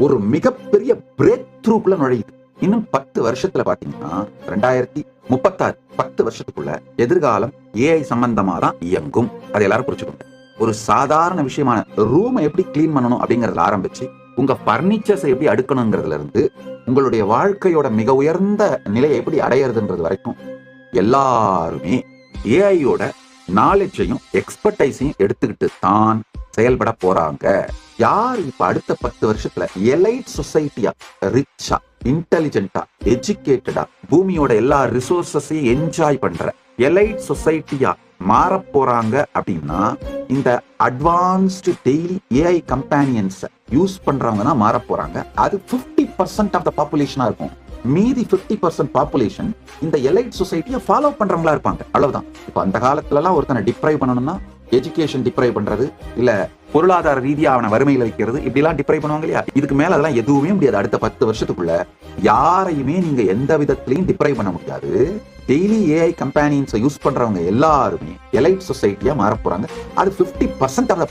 ஒரு மிகப்பெரிய பிரேக் த்ரூக்குள்ள நுழையுது. இன்னும் 10 வருஷத்துல பாத்தீங்கன்னா 2036 10 வருஷத்துக்குள்ள எதிர்காலம் ஏஐ சம்பந்தமா தான் இயங்கும். அதை எல்லாரும் புரிச்சுக்கோங்க. ஒரு சாதாரண விஷயமான ரூமை எப்படி கிளீன் பண்ணணும் அப்படிங்கறதுல ஆரம்பிச்சு உங்க பர்னிச்சர்ஸை எப்படி அடுக்கணுங்கிறதுல இருந்து உங்களுடைய வாழ்க்கையோட மிக உயர்ந்த நிலையை எப்படி அடையிறதுன்றது வரைக்கும் எல்லாருமே ஏஐயோட நாலேஜையும் எக்ஸ்பர்டைஸையும் எடுத்துக்கிட்டு தான் செயல்பட போறாங்க. யார் இப்ப அடுத்த 10 வருஷத்துல எலைட் சொசைட்டியா, ரிச்சா, இன்டெலிஜென்டா, எஜுகேட்டடா, பூமியோட எல்லா ரிசோர்சஸையும் என்ஜாய் பண்ற எலைட் சொசைட்டியா மாற போறாங்க அப்படின்னா இந்த advanced daily AI companions use பண்றவங்க தான் மாற போறாங்க. அது 50% ஆஃப் த பாப்புலேஷனா இருக்கும். மீதி 50% பாப்புலேஷன் இந்த எலைட் சொசைட்டியை ஃபாலோ பண்றவங்களா இருப்பாங்க. அவ்வளவுதான். இப்ப அந்த காலத்துல எல்லாம் ஒருத்தனை டிப்ரைவ் பண்ணணும்னா எஜுகேஷன் டிப்ரைவ் பண்றது, இல்ல பொருளாதார ரீதியா அவனை வறுமையில வைக்கிறது, இப்படி எல்லாம் டிப்ரைவ் பண்ணுவாங்க இல்லையா? இதுக்கு மேல அதெல்லாம் எதுவுமே முடியாது. அடுத்த 10 வருஷத்துக்குள்ள யாரையுமே நீங்க எந்த விதத்திலையும் டிப்ரைவ் பண்ண முடியாது. டெய்லி ஏஐ கம்பெனிஸ் யூஸ் பண்றவங்க எல்லாருமே எலைட் சொசைட்டியா மாற போறாங்க. அது 50% ஆஃப் த